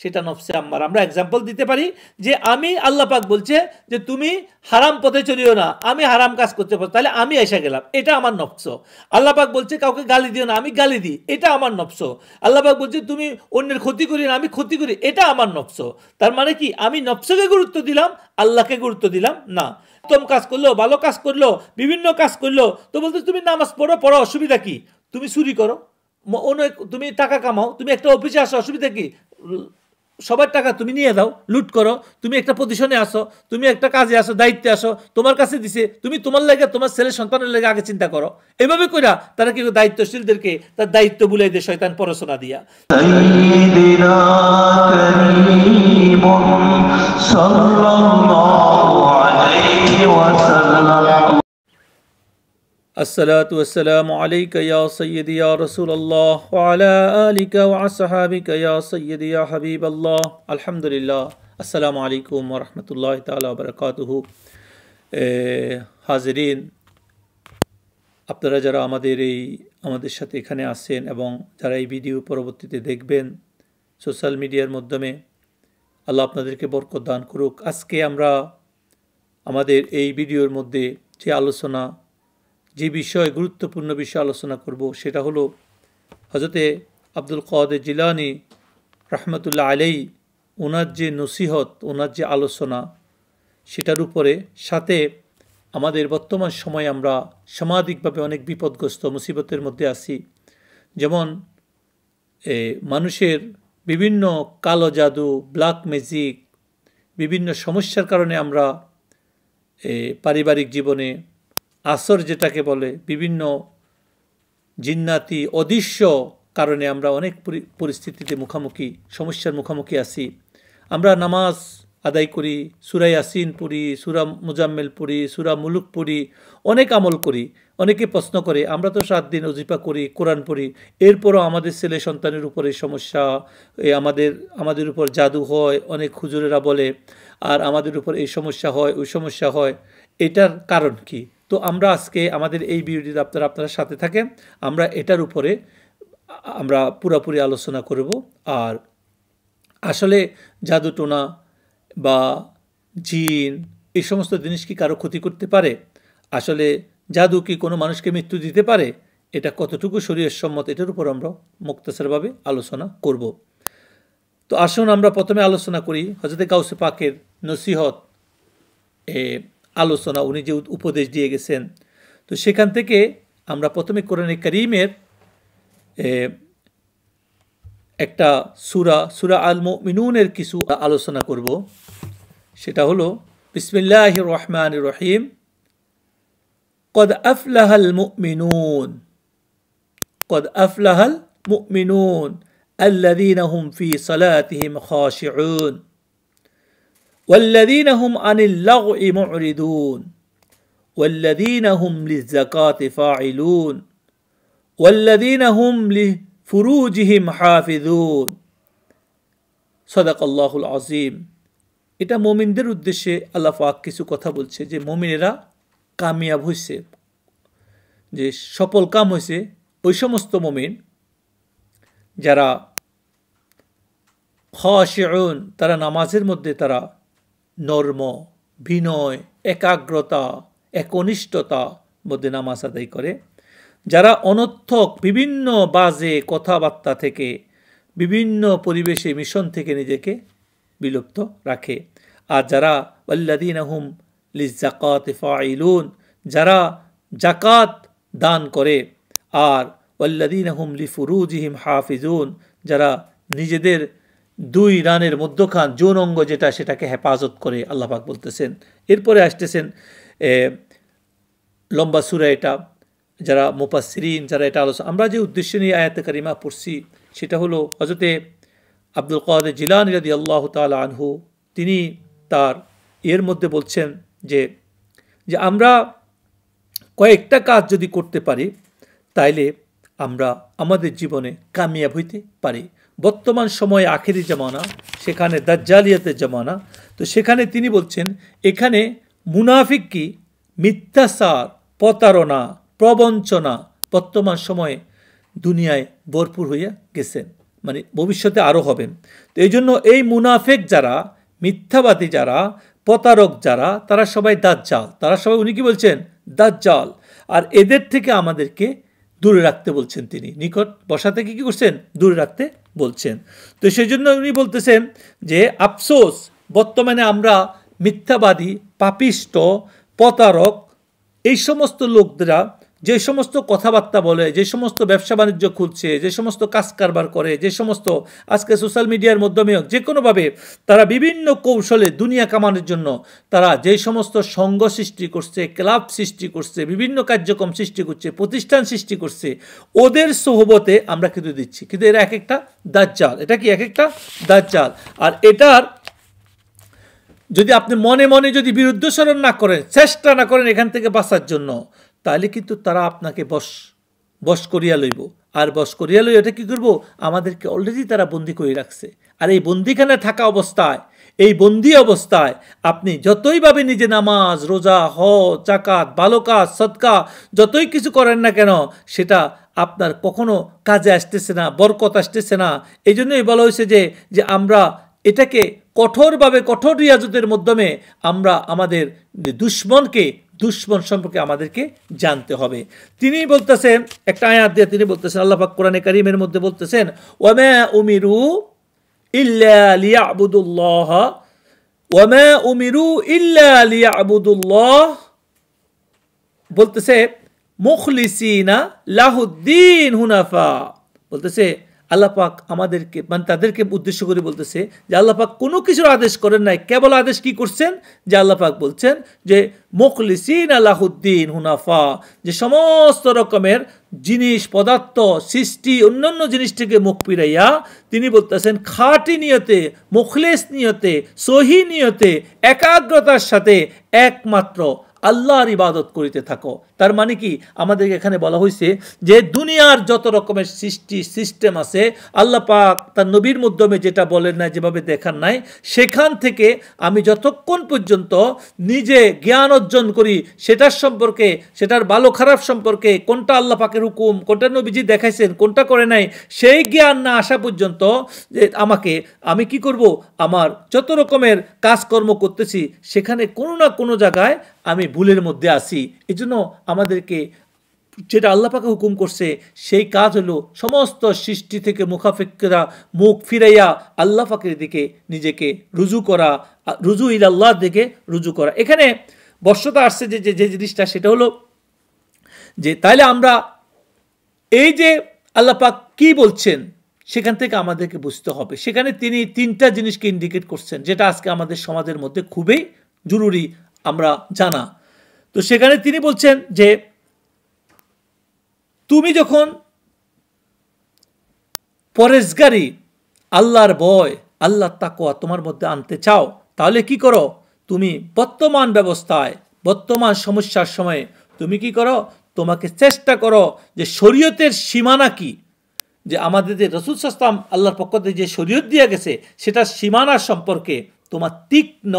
সেটা নফসে আম্মারা। আমরা এক্সাম্পল দিতে পারি যে আমি আল্লাহ পাক বলছে যে তুমি হারাম পথে চলিও না, আমি হারাম কাজ করতে পারি, তাহলে আমি এসে গেলাম, এটা আমার নফস। আল্লাহ পাক বলছে কাউকে গালি দিও না, আমি গালি দিই, এটা আমার নফস। আল্লাহ পাক বলছে তুমি অন্যের ক্ষতি করি না, আমি ক্ষতি করি, এটা আমার নফস। তার মানে কি আমি নফসকে গুরুত্ব দিলাম, আল্লাহকে গুরুত্ব দিলাম না। উত্তম কাজ করলো, ভালো কাজ করলো, বিভিন্ন কাজ করলো, তো বলতে তুমি নামাজ পড়ো, পড়ো, অসুবিধা কি? তুমি চুরি করো, তুমি টাকা কামাও, তুমি একটা অফিসে আসো, অসুবিধা কি? সবার টাকা তুমি নিয়ে দাও, লুট করো। তুমি একটা পজিশনে আসো, তুমি একটা কাজে আসো, দায়িত্বে আসো, তোমার কাছে দিছে, তুমি তোমার লাগে, তোমার ছেলে সন্তানের লাগে আগে চিন্তা করো। এভাবে কইরা তারা কি দায়িত্বশীলদেরকে তার দায়িত্ব বুলাই দেয় শয়তান পড়াশোনা দিয়া। আসসালাতু ওয়াসসালামু আলাইকা ইয়া সাইয়্যিদি ইয়া রাসূলুল্লাহ ওয়া আলা আলিকা ওয়া আসহাবিকা ইয়া সাইয়্যিদি ইয়া হাবিবাল্লাহ। আলহামদুলিল্লাহ। আসসালামু আলাইকুম ওয়া রাহমাতুল্লাহি তাআলা ওয়া বারাকাতুহু। হাজিরিন, আপনারা যারা আমাদের সাথে এখানে আছেন এবং যারা এই ভিডিও পরবর্তীতে দেখবেন সোশ্যাল মিডিয়ার মাধ্যমে, আল্লাহ আপনাদেরকে বরকত দান করুক। আজকে আমরা আমাদের এই ভিডিওর মধ্যে যে বিষয়, গুরুত্বপূর্ণ বিষয় আলোচনা করব সেটা হলো হযরতে আব্দুল কাদের জিলানী রাহমাতুল্লাহ আলাইহি ওনার যে নসিহত, ওনার যে আলোচনা, সেটার উপরে সাথে আমাদের বর্তমান সময়ে আমরা সামাজিকভাবে অনেক বিপদগ্রস্ত মুসিবতের মধ্যে আছি। যেমন মানুষের বিভিন্ন কালো জাদু, ব্ল্যাক ম্যাজিক, বিভিন্ন সমস্যার কারণে আমরা পারিবারিক জীবনে আসর যেটাকে বলে, বিভিন্ন জিন্নাতি অদৃশ্য কারণে আমরা অনেক পরিস্থিতিতে সমস্যার মুখোমুখি আছি। আমরা নামাজ আদায় করি, সূরা ইয়াসিন পড়ি, সূরা মুজাম্মিল পড়ি, সূরা মুলুক পড়ি, অনেক আমল করি। অনেকে প্রশ্ন করে আমরা তো 7 দিন ওজিফা করি, কোরআন পড়ি, এরপরও আমাদের ছেলে সন্তানের উপরে সমস্যা, আমাদের উপর জাদু হয়, অনেক হুজুরেরা বলে, আর আমাদের উপর এই সমস্যা হয়, ওই সমস্যা হয়, এটার কারণ কি? তো আমরা আজকে আমাদের এই ভিডিওতে আপনারা সাথে থাকেন, আমরা এটার উপরে আমরা পুরোপুরি আলোচনা করব। আর আসলে জাদুটোনা বা জিন এই সমস্ত জিনিস কি কারো ক্ষতি করতে পারে? আসলে জাদু কি কোনো মানুষকে মৃত্যু দিতে পারে? এটা কতটুকু শরীয়ত সম্মত, এটার উপর আমরা মুক্তাসারভাবে আলোচনা করব। তো আসুন আমরা প্রথমে আলোচনা করি হযরতে গাউসে পাকের নসিহত আলোচনা, উনি যে উপদেশ দিয়ে গেছেন। তো সেখান থেকে আমরা প্রথমে কোরআনে কারীমের একটা সূরা আল মুমিনুনের কিছু আলোচনা করব। সেটা হলো বিসমিল্লাহির রহমানির রহিম। قد أفلح المؤمنون قد أفلح المؤمنون الذين هم في صلاتهم خاشعون والذين هم عن اللغو معرضون والذين هم للزكاة فاعلون والذين هم لفروجهم حافظون صدق الله العظيم। এটা মুমিনদের উদ্দেশ্যে আল্লাহ পাক কিছু কথা বলছে যে মুমিনেরা কামিয়াব হয়েছে, যে সফল কাম হয়েছে ওই সমস্ত মুমিন যারা খাশিউন, তারা নামাজের মধ্যে তারা নর্ম, বিনয়, একাগ্রতা, একনিষ্ঠতা মধ্যে নামাজ আদায় করে, যারা অনর্থক বিভিন্ন বাজে কথাবার্তা থেকে, বিভিন্ন পরিবেশে মিশন থেকে নিজেকে বিলুপ্ত রাখে। আর যারা ওয়াল্লাযীনা হুম লিযাকাতি ফাইলুন, যারা জাকাত দান করে, আর ওয়াল্লাযীনা হুম লিফুরুজিহিম হাফিজুন, যারা নিজেদের 2 রানের মধ্যখান যৌন অঙ্গ যেটা, সেটাকে হেফাজত করে, আল্লাহ পাক বলতেছেন। এরপরে আসতেছেন লম্বা সূরা, এটা যারা মুফাসসিরিন যারা এটা আলোচনা, আমরা যে উদ্দেশ্য নিয়ে আয়াতে কারিমা পড়ছি সেটা হলো হযরতে আব্দুল কাদের জিলানী রাদিয়াল্লাহু তাআলা আনহু, তিনি তার এর মধ্যে বলছেন যে আমরা কয়েকটা কাজ যদি করতে পারি তাইলে আমরা আমাদের জীবনে কামিয়াব হইতে পারি। বর্তমান সময়ে আখেরি জামানা, সেখানে দাজ্জালিয়াতের জামানা। তো সেখানে তিনি বলছেন এখানে মুনাফিক কি, মিথ্যাচার, প্রতারণা, প্রবঞ্চনা বর্তমান সময়ে দুনিয়ায় ভরপুর হইয়া গেছেন। মানে ভবিষ্যতে আরও হবেন। তো এই জন্য এই মুনাফেক যারা, মিথ্যাবাদী যারা, প্রতারক যারা, তারা সবাই দাজ্জাল। তারা সবাই, উনি কি বলছেন? দাজ্জাল। আর এদের থেকে আমাদেরকে দূরে রাখতে বলছেন তিনি, নিকট বসা থেকে কী করছেন? দূরে রাখতে বলছেন। তো সেই জন্য উনি বলতেছেন যে আফসোস, বর্তমানে আমরা মিথ্যাবাদী, পাপিষ্ট, প্রতারক, এই সমস্ত লোকরা যে সমস্ত কথাবার্তা বলে, যে সমস্ত ব্যবসা বাণিজ্য খুলছে, যে সমস্ত কাজ কারবার করে, যে সমস্ত আজকে সোশ্যাল মিডিয়ার মাধ্যমে যে কোনোভাবে তারা বিভিন্ন কৌশলে দুনিয়া কামানোর জন্য তারা যে সমস্ত সংঘ সৃষ্টি করছে, ক্লাব সৃষ্টি করছে, বিভিন্ন কার্যক্রম সৃষ্টি করছে, প্রতিষ্ঠান সৃষ্টি করছে, ওদের সোহবতে আমরা কিন্তু দিচ্ছি। কিন্তু এরা এক একটা দাজ্জাল। এটা কি? এক একটা দাজ্জাল। আর এটার যদি আপনি মনে মনে যদি বিরুদ্ধচরণ না করেন, চেষ্টা না করেন এখান থেকে বাঁচার জন্য, তাহলে কিন্তু তারা আপনাকে বশ করিয়া লইব। আর বশ করিয়া লই এটা কী করবো? আমাদেরকে অলরেডি তারা বন্দি করে রাখছে। আর এই বন্দিখানে থাকা অবস্থায়, এই বন্দি অবস্থায় আপনি যতইভাবে নিজে নামাজ, রোজা, হজ, যাকাত, ভালো কাজ, সদকা যতই কিছু করেন না কেন, সেটা আপনার কখনো কাজে আসতেছে না, বরকত আসতেছে না। এই জন্যই বলা হয়েছে যে আমরা এটাকে কঠোরভাবে, কঠোর রিয়াজতের মাধ্যমে আমরা আমাদের দুশ্মন সম্পর্কে আমাদেরকে জানতে হবে। তিনি বলতেছেন, একটা আয়াত দিয়ে তিনি বলতেছেন, আল্লাহ পাক কোরআনে কারীমের মধ্যে বলতেছেন, ওয়ামা উমিরু ইল্লা লিয়াবুদুল্লাহ, ওয়ামা উমিরু ইল্লা লিয়াবুদুল্লাহ, বলতেছে মুখলিসিনা লাহুদ্দিন হুনাফা। বলতেছে আল্লাহ পাক আমাদেরকে, মানে তাদেরকে উদ্দেশ্য করে বলতেছে যে আল্লাহ পাক কোনো কিছুর আদেশ করেন নাই, কেবল আদেশ কি করছেন? যে আল্লাহ পাক বলছেন যে মুখলিসিনা লাহুদ্দিন হুনাফা, যে সমস্ত রকমের জিনিস, পদার্থ, সৃষ্টি, অন্যান্য জিনিস থেকে মুখ ফিরাইয়া তিনি বলতেছেন খাঁটি নিয়তে, মুখলেস নিয়তে, সহি নিয়তে, একাগ্রতার সাথে একমাত্র আল্লাহর ইবাদত করিতে থাকো। তার মানে কি? আমাদেরকে এখানে বলা হয়েছে যে দুনিয়ার যত রকমের সিস্টেম আছে, আল্লাহ পাক তার নবীর মাধ্যমে যেটা বলেন নাই, যেভাবে দেখান নাই, সেখান থেকে আমি যতক্ষণ পর্যন্ত নিজে জ্ঞান অর্জন করি সেটার সম্পর্কে, সেটার ভালো খারাপ সম্পর্কে, কোনটা আল্লাহ পাকের হুকুম, কোনটা নবীজি দেখাইছেন, কোনটা করে নাই, সেই জ্ঞান না আসা পর্যন্ত যে আমি কি করব? আমার যত রকমের কাজকর্ম করতেছি সেখানে কোনো না কোনো জায়গায় আমি ভুলের মধ্যে আসি। এই জন্য আমাদেরকে যেটা আল্লাহ পাকে হুকুম করছে সেই কাজ হলো সমস্ত সৃষ্টি থেকে মুখ ফিরাইয়া আল্লাহ পাকের দিকে নিজেকে রুজু ইলাল্লাহর দিকে রুজু করা। এখানে বর্ষতা আসছে যে জিনিসটা, সেটা হলো যে তাইলে আমরা এই যে আল্লাহ পাক কি বলছেন সেখান থেকে আমাদেরকে বুঝতে হবে। সেখানে তিনি তিনটা জিনিসকে ইন্ডিকেট করছেন, যেটা আজকে আমাদের সমাজের মধ্যে খুবই জরুরি আমরা জানা। তো সেখানে তিনি বলছেন যে তুমি যখন পরেশগারি, আল্লাহর ভয়, আল্লাহর তাকওয়া তোমার মধ্যে আনতে চাও, তাহলে কি করো? তুমি বর্তমান ব্যবস্থায়, বর্তমান সমস্যার সময়ে তুমি কি করো? তোমাকে চেষ্টা করো যে শরীয়তের সীমানা কি, যে আমাদের যে রাসূল সাল্লাল্লাহু আলাইহি ওয়াসাল্লাম আল্লাহর পক্ষ থেকে যে শরীয়ত দিয়ে গেছে সেটার সীমানা সম্পর্কে তোমার তীক্ষ্ণ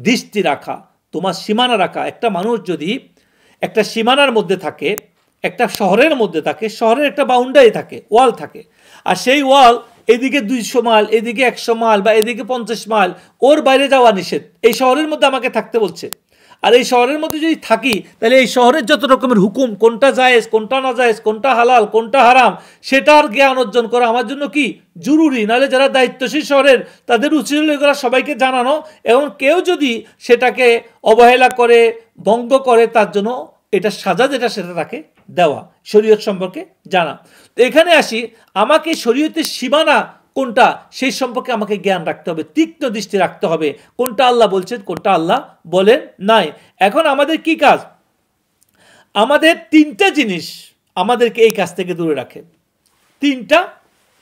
দৃষ্টি রাখা, তোমার সীমানা রাখা। একটা মানুষ যদি একটা সীমানার মধ্যে থাকে, একটা শহরের মধ্যে থাকে, শহরের একটা বাউন্ডারি থাকে, ওয়াল থাকে, আর সেই ওয়াল এদিকে 200 মাইল, এদিকে 100 মাইল বা এদিকে 50 মাইল, ওর বাইরে যাওয়া নিষেধ, এই শহরের মধ্যে আমাকে থাকতে বলছে। আর এই শহরের মধ্যে যদি থাকি তাহলে এই শহরের যত রকমের হুকুম, কোনটা জায়েজ, কোনটা না জায়েজ, কোনটা হালাল, কোনটা হারাম, সেটার জ্ঞান অর্জন করা আমার জন্য কি জরুরি। নাহলে যারা দায়িত্বশীল শহরের, তাদের উচিত হলো এগুলো সবাইকে জানানো, এবং কেউ যদি সেটাকে অবহেলা করে, ভঙ্গ করে, তার জন্য এটা সাজা যেটা সেটা তাকে দেওয়া, শরীয়ত সম্পর্কে জানা। তো এখানে আসি, আমাকে শরীয়তের সীমানা কোনটা সেই সম্পর্কে আমাকে জ্ঞান রাখতে হবে, তীক্ষ্ণ দৃষ্টি রাখতে হবে, কোনটা আল্লাহ বলছেন, কোনটা আল্লাহ বলেন নাই। এখন আমাদের কি কাজ? আমাদের তিনটা জিনিস আমাদেরকে এই কাজ থেকে দূরে রাখে। তিনটা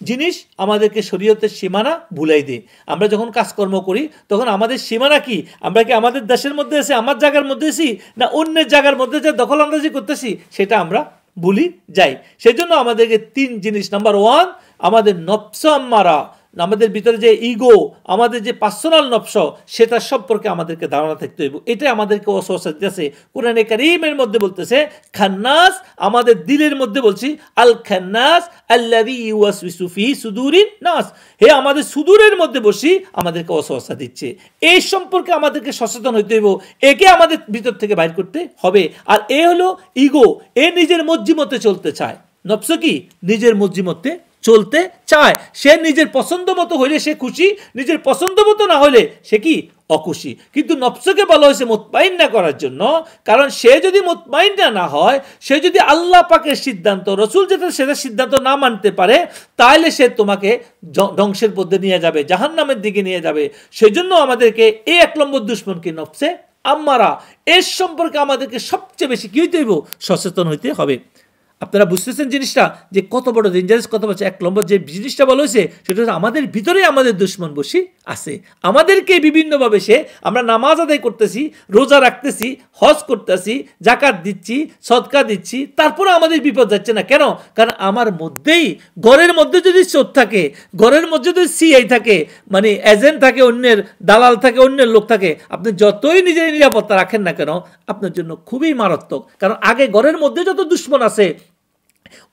জিনিস আমাদেরকে শরীয়তের সীমানা ভুলাই দেয়। আমরা যখন কাজকর্ম করি তখন আমাদের সীমানা কি? আমরা কি আমাদের দেশের মধ্যে এসে, আমার জায়গার মধ্যে এসি, না অন্যের জায়গার মধ্যে যে দখল আন্দাজি করতেছি, সেটা আমরা ভুলি যাই। সেই জন্য আমাদেরকে তিন জিনিস, নাম্বার 1 আমাদের নফস আম্মারা, আমাদের ভিতরে যে ইগো, আমাদের যে পার্সোনাল নফস, সেটা সম্পর্কে আমাদেরকে ধারণা থাকতে হইব। এটা আমাদেরকে ওয়াসওয়াসা দিতেছে। কোরআনে কারীমের মধ্যে বলতেছে খান্নাস, আমাদের দিলের মধ্যে বলছি আল খান্নাস আল্লাযী ইউওয়াসওয়িসু ফি সুদুরিন নাস, হে আমাদের সুদূরের মধ্যে বসি আমাদেরকে ওয়াসওয়াসা দিচ্ছে। এই সম্পর্কে আমাদেরকে সচেতন হইতে হইব, একে আমাদের ভিতর থেকে বাইর করতে হবে। আর এ হলো ইগো, এ নিজের মর্জি মতে চলতে চায়। নফস কি? নিজের মর্জি মতে চলতে চায়। সে নিজের পছন্দ মতো হইলে সে খুশি, নিজের পছন্দ মতো না হইলে সে কি? অখুশি। কিন্তু নফসকে বলা হয়েছে মুতমাইন্না করার জন্য, কারণ সে যদি মুতমাইন্না না হয়, সে যদি আল্লাহ পাকের সিদ্ধান্ত, রসুল যেটা সেটা সিদ্ধান্ত না মানতে পারে, তাহলে সে তোমাকে ধ্বংসের পথে নিয়ে যাবে, জাহান্নামের দিকে নিয়ে যাবে। সেজন্য আমাদেরকে এই 1 নম্বর দুশমন কি? নফসে আম্মারা। এর সম্পর্কে আমাদেরকে সবচেয়ে বেশি কি হইতে হইব? সচেতন হইতে হবে। আপনারা বুঝতেছেন জিনিসটা যে কত বড় ডেঞ্জারাস, কত বড়। 1 নম্বর যে জিনিসটা বলা হয়েছে সেটা হচ্ছে আমাদের ভিতরে আমাদের দুশমন বসি আছে। আমাদেরকে বিভিন্নভাবে সে, আমরা নামাজ আদায় করতেছি, রোজা রাখতেছি, হজ করতেছি, জাকাত দিচ্ছি, সদকা দিচ্ছি, তারপরে আমাদের বিপদ যাচ্ছে না। কেন? কারণ আমার মধ্যেই, ঘরের মধ্যে যদি চোর থাকে, ঘরের মধ্যে যদি সিআই থাকে, মানে এজেন্ট থাকে, অন্যের দালাল থাকে, অন্যের লোক থাকে, আপনি যতই নিজের নিরাপত্তা রাখেন না কেন, আপনার জন্য খুবই মারাত্মক। কারণ আগে ঘরের মধ্যে যত দুশমন আছে,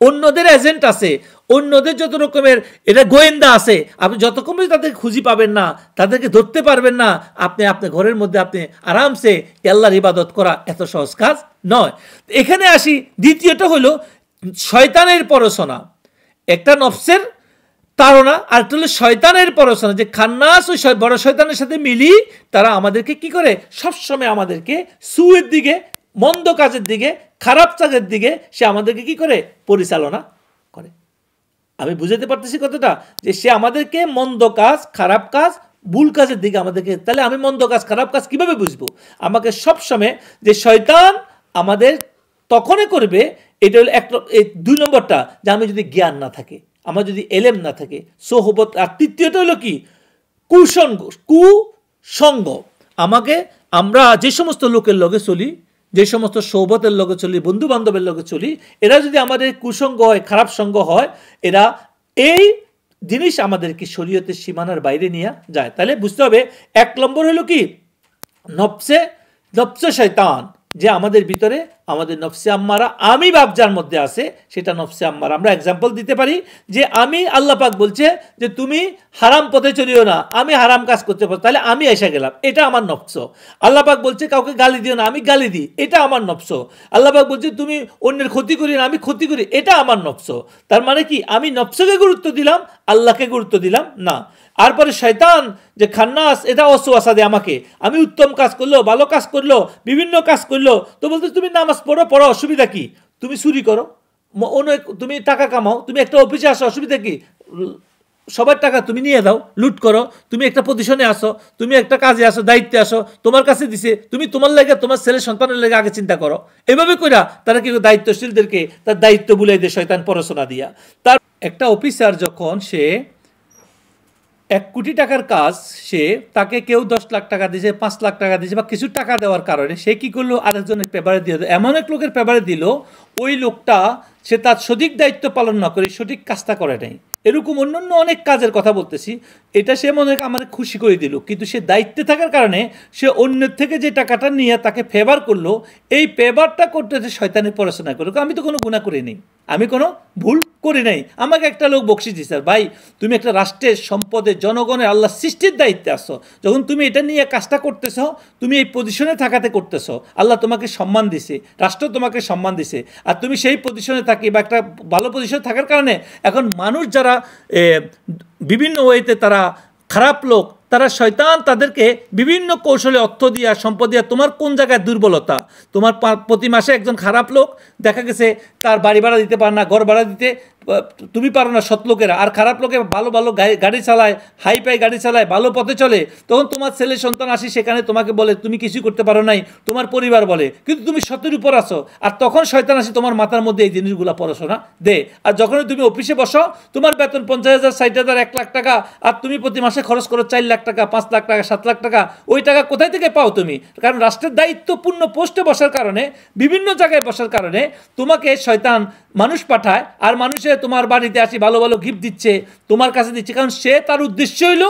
অন্যদের এজেন্ট আছে, অন্যদের যত রকমের এটা গোয়েন্দা আছে, আপনি যতক্ষণ তাদেরকে খুঁজি পাবেন না, তাদেরকে ধরতে পারবেন না, আপনি আপনার ঘরের মধ্যে আপনি আরামসে আল্লাহর ইবাদত করা এত সহজ কাজ নয়। এখানে আসি, দ্বিতীয়টা হলো শয়তানের পরশনা। একটা নফসের তাড়না, আর একটা হলো শয়তানের পরশনা। যে খান্নাস ওই বড় শয়তানের সাথে মিলি তারা আমাদেরকে কি করে? সবসময় আমাদেরকে সুয়ের দিকে, মন্দ কাজের দিকে, খারাপ কাজের দিকে সে আমাদেরকে কি করে? পরিচালনা করে। আমি বুঝাতে পারতেছি কতটা? যে সে আমাদেরকে মন্দ কাজ, খারাপ কাজ, ভুল কাজের দিকে আমাদেরকে। তাহলে আমি মন্দ কাজ, খারাপ কাজ কিভাবে বুঝবো? আমাকে সবসময় যে শয়তান আমাদের তখনই করবে, এটা হলো 2 নম্বরটা, যে আমি যদি জ্ঞান না থাকে, আমার যদি এলেম না থাকে, সোহবত। আর তৃতীয়টা হলো কি? কুসঙ্গ। আমরা যে সমস্ত লোকের লগে চলি, যে সমস্ত সৌবতের লগে চলি, বন্ধু বান্ধবের লগে চলি, এরা যদি আমাদের কুসঙ্গ হয়, খারাপ সঙ্গ হয়, এরা এই জিনিস আমাদেরকে শরীয়তের সীমানার বাইরে নিয়ে যায়। তাহলে বুঝতে হবে 1 নম্বর হলো কি? নফসে শয়তান, যে আমাদের ভিতরে আমাদের নফসে আম্মারা, আমি ভাব যার মধ্যে আছে সেটা নফসে আম্মারা। আমরা এক্সাম্পল দিতে পারি যে আমি, আল্লাহ পাক বলছে যে তুমি হারাম পথে চলিও না, আমি হারাম কাজ করতে পারি, তাহলে আমি এসে গেলাম, এটা আমার নফস। আল্লাহ পাক বলছে কাউকে গালি দিও না, আমি গালি দিই, এটা আমার নফস। আল্লাহ পাক বলছে তুমি অন্যের ক্ষতি করি না, আমি ক্ষতি করি, এটা আমার নফস। তার মানে কি? আমি নফসকে গুরুত্ব দিলাম, আল্লাহকে গুরুত্ব দিলাম না। আর পরে শয়তান যে খান্নাস, এটা ওয়াসওয়াসা দেয় আমাকে। আমি উত্তম কাজ করলো, ভালো কাজ করলো, বিভিন্ন কাজ করলো, তো বলতে তুমি নামাজ পড়ো, অসুবিধা কি? তুমি চুরি করো, তুমি টাকা কামাও, তুমি একটা অফিসে আসো, অসুবিধা কি? সবার টাকা তুমি নিয়ে দাও, লুট করো। তুমি একটা পজিশনে আসো, তুমি একটা কাজে আসো, দায়িত্বে আসো, তোমার কাছে দিছে, তুমি তোমার লাগে, তোমার ছেলে সন্তানের লাগে আগে চিন্তা করো। এভাবে কইরা তারা কি দায়িত্বশীলদেরকে তার দায়িত্ব বুলাই দেয় শয়তান পরশনা দিয়া। তার একটা অফিসার যখন সে 1 কোটি টাকার কাজ, তাকে কেউ 10 লাখ টাকা দিয়েছে, 5 লাখ টাকা দিয়েছে, বা কিছু টাকা দেওয়ার কারণে সে কি করলো? আরেকজনের পেপারে দিয়ে দিল, এমন এক লোকের পেপারে দিল, ওই লোকটা সে তার সঠিক দায়িত্ব পালন না করে সঠিক কাজটা করে নাই। এরকম অন্যান্য অনেক কাজের কথা বলতেছি, এটা সে মনে আমাদের খুশি করে দিল, কিন্তু সে দায়িত্বে থাকার কারণে সে অন্যের থেকে যে টাকাটা নিয়ে তাকে ফেভার করলো, এই ফেভারটা করতে যে শয়তানের পড়াশোনা করলো। আমি তো কোনো গুনাহ করি নাই, আমি কোনো ভুল করি নাই, আমাকে একটা লোক বকশিস দিছে। ভাই, তুমি একটা রাষ্ট্রের সম্পদের, জনগণের, আল্লাহ সৃষ্টির দায়িত্বে আসো, যখন তুমি এটা নিয়ে কাজটা করতেছ, তুমি এই পজিশনে থাকাতে করতেছ, আল্লাহ তোমাকে সম্মান দিছে, রাষ্ট্র তোমাকে সম্মান দিছে, আর তুমি সেই পজিশনে থাকি বা একটা ভালো পজিশনে থাকার কারণে এখন মানুষ যারা বিভিন্ন ওয়েতে তারা খারাপ লোক, তারা শয়তান তাদেরকে বিভিন্ন কৌশলে অর্থ দিয়া, সম্পদ দিয়া, তোমার কোন জায়গায় দুর্বলতা, তোমার প্রতি মাসে একজন খারাপ লোক দেখা গেছে তার বাড়ি ভাড়া দিতে পারে না, ঘর ভাড়া দিতে তুমি পারো না, সৎ লোকেরা, আর খারাপ লোকে ভালো ভালো গাড়ি চালায়, হাই পাই গাড়ি চালায়, ভালো পথে চলে, তখন তোমার ছেলে সন্তান আসি সেখানে তোমাকে বলে তুমি কিছুই করতে পারো নাই, তোমার পরিবার বলে, কিন্তু তুমি সতের উপর আসো, আর তখন শয়তান আসি তোমার মাথার মধ্যে এই জিনিসগুলো পড়াশোনা দে। আর যখনই তুমি অফিসে বসো, তোমার বেতন 50,000, 60,000, 1 লাখ টাকা, আর তুমি প্রতি মাসে খরচ করো 4 লাখ টাকা, 5 লাখ টাকা, 7 লাখ টাকা, ওই টাকা কোথায় থেকে পাও তুমি? কারণ রাষ্ট্রের দায়িত্বপূর্ণ পোস্টে বসার কারণে, বিভিন্ন জায়গায় বসার কারণে তোমাকে শয়তান মানুষ পাঠায়, আর মানুষের তোমার বাড়িতে আসি, ভালো ভালো গিফট দিচ্ছে, তোমার কাছে দিচ্ছে, কারণ সে তার উদ্দেশ্য হইল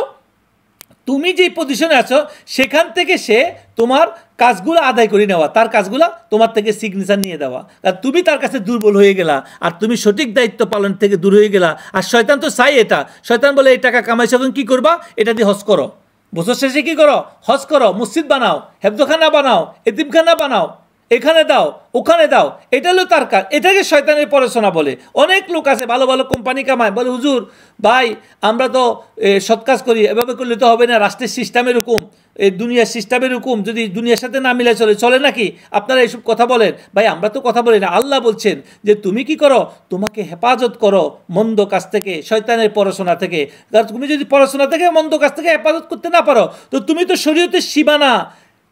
তুমি যেই পজিশনে আছো সেখান থেকে সে তোমার কাজগুলো আদায় করে নেওয়া, তার কাজগুলো তোমার থেকে সিগনেচার নিয়ে দেওয়া। আর তুমি তার কাছে দুর্বল হয়ে গেলা, আর তুমি সঠিক দায়িত্ব পালন থেকে দূর হয়ে গেলা। আর শয়তান তো চাই এটা, শয়তান বলে এই টাকা কামাইছো, এখন কী করবা, এটা দিয়ে হজ করো, বছর শেষে কী করো, হজ করো, মসজিদ বানাও, হেফজখানা বানাও, এতিমখানা বানাও, এখানে দাও, ওখানে দাও, এটা হলো তার কাজ। এটাকে শয়তানের পড়াশোনা বলে। অনেক লোক আছে ভালো ভালো কোম্পানি কামায়, বলে হুজুর ভাই আমরা তো সৎ কাজ করি, এভাবে করলে তো হবে না, রাষ্ট্রের সিস্টেমের হুকুম, এই দুনিয়ার সিস্টেমের হুকুম যদি দুনিয়ার সাথে না মিলে চলে নাকি, আপনারা এইসব কথা বলেন। ভাই আমরা তো কথা বলি না, আল্লাহ বলছেন যে তুমি কি করো, তোমাকে হেফাজত করো মন্দ কাজ থেকে, শয়তানের পড়াশোনা থেকে। কারণ তুমি যদি পড়াশোনা থেকে মন্দ কাজ থেকে হেফাজত করতে না পারো, তো তুমি তো শরীয়তের সীমানা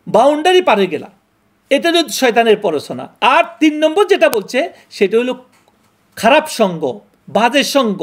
বাউন্ডারি পারে গেলা। এটা যদি শয়তানের পড়াশোনা। আর 3 নম্বর যেটা বলছে সেটা হলো খারাপ সঙ্গ, বাজে সঙ্গ,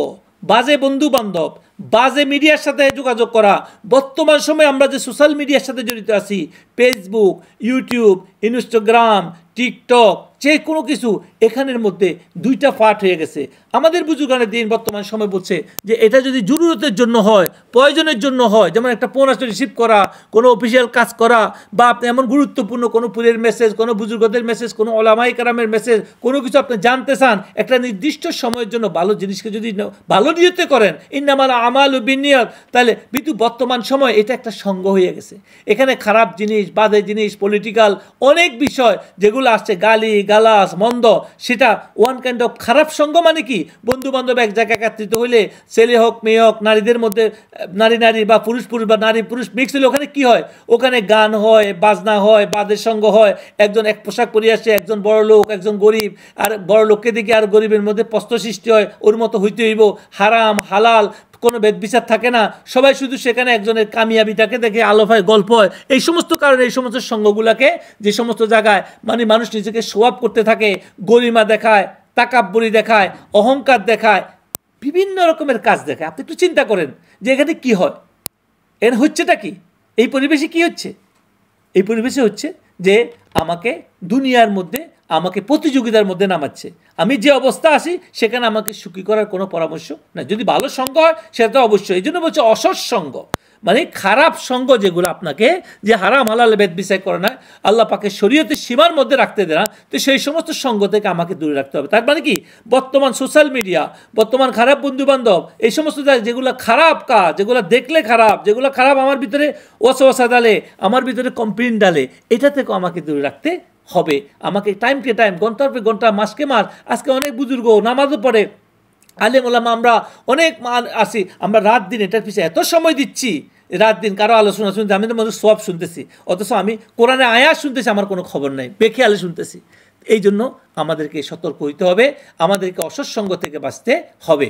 বাজে বন্ধু বান্ধব, বাজে মিডিয়ার সাথে যোগাযোগ করা। বর্তমান সময়ে আমরা যে সোশ্যাল মিডিয়ার সাথে জড়িত আছি, ফেসবুক, ইউটিউব, ইনস্টাগ্রাম, টিকটক, যে কোনো কিছু, এখানের মধ্যে 2টা পার্ট হয়ে গেছে। আমাদের বুজুর্গানের দিন বর্তমান সময় বলছে যে এটা যদি জরুরতের জন্য হয়, প্রয়োজনের জন্য হয়, যেমন একটা ফোন আসলে রিসিভ করা, কোনো অফিসিয়াল কাজ করা, বা আপনি এমন গুরুত্বপূর্ণ কোনো পীরের মেসেজ, কোনো বুজুর্গদের মেসেজ, কোনো ওলামায়ে কেরামের মেসেজ, কোনো কিছু আপনি জানতে চান, একটা নির্দিষ্ট সময়ের জন্য ভালো জিনিসকে যদি ভালো নিয়তে করেন, ইন্নামাল আমালু বিন্নিয়াত, তাহলে কিন্তু বর্তমান সময় এটা একটা সঙ্গ হয়ে গেছে। এখানে খারাপ জিনিস, বাজে জিনিস, পলিটিক্যাল অনেক বিষয় যেগুলো আসছে, গালি গালাস মন্দ, সেটা ওয়ান কাইন্ড অফ খারাপ সঙ্গ। মানে কি, বন্ধু বান্ধব এক জায়গায় একত্রিত হইলে, ছেলে হোক মেয়ে হোক, নারীদের মধ্যে নারী বা পুরুষ বা নারী পুরুষ মিক্স হলে ওখানে কি হয়, ওখানে গান হয়, বাজনা হয়, বাদের সঙ্গ হয়, একজন এক পোশাক পরে আসে, একজন বড় লোক, একজন গরিব, আর বড় লোককে দেখে আর গরিবের মধ্যে প্রশ্ন সৃষ্টি হয়, ওর মতো হইতে হইব, হারাম হালাল কোনো ভেদ বিচার থাকে না, সবাই শুধু সেখানে একজনের কামিয়াবিটাকে দেখে আলোফায় গল্প হয়। এই সমস্ত কারণে এই সমস্ত সঙ্গগুলাকে, যে সমস্ত জায়গায় মানে মানুষ নিজেকে শো আপ করতে থাকে, গরিমা দেখায়, তাকাব্বুরি দেখায়, অহংকার দেখায়, বিভিন্ন রকমের কাজ দেখায়। আপনি একটু চিন্তা করেন যে এখানে কি হয়, এর হচ্ছেটা কি, এই পরিবেশে কি হচ্ছে? এই পরিবেশে হচ্ছে যে আমাকে দুনিয়ার মধ্যে, আমাকে প্রতিযোগিতার মধ্যে নামাচ্ছে। আমি যে অবস্থা আছি সেখানে আমাকে সুখী করার কোনো পরামর্শ না। যদি ভালো সঙ্গ হয় সেটা তো অবশ্যই। এই জন্য বলছে অসৎ সঙ্গ, মানে খারাপ সঙ্গ যেগুলো আপনাকে, যে হারাম হালাল ভেদ বিচার করে না, আল্লাহ পাকের শরীয়তের সীমার মধ্যে রাখতে দেয় না, তো সেই সমস্ত সঙ্গ থেকে আমাকে দূরে রাখতে হবে। তার মানে কি, বর্তমান সোশ্যাল মিডিয়া, বর্তমান খারাপ বন্ধুবান্ধব, এই সমস্ত যেগুলো খারাপ কাজ, যেগুলো দেখলে খারাপ, যেগুলো খারাপ আমার ভিতরে ওয়াসওয়াসা ডালে, আমার ভিতরে কমপ্লেইন ডালে, এটা থেকেও আমাকে দূরে রাখতে হবে। আমাকে টাইমকে টাইম, ঘন্টার পর ঘন্টা, মাসকে মাস, আজকে অনেক বুজুর্গ নামাজও পড়ে, আলেম ওলামা, আমরা অনেক আসি, আমরা রাত দিন এটার পিছিয়ে এত সময় দিচ্ছি, রাত দিন কারো আলোচনা শুনতে, আমি তো মধ্যে সব শুনতেছি, অথচ আমি কোরআনে আয়াত শুনতেছি, আমার কোনো খবর নাই, বেখেয়ালে শুনতেছি। এই জন্য আমাদেরকে সতর্ক হইতে হবে, আমাদেরকে অসৎসঙ্গ থেকে বাঁচতে হবে।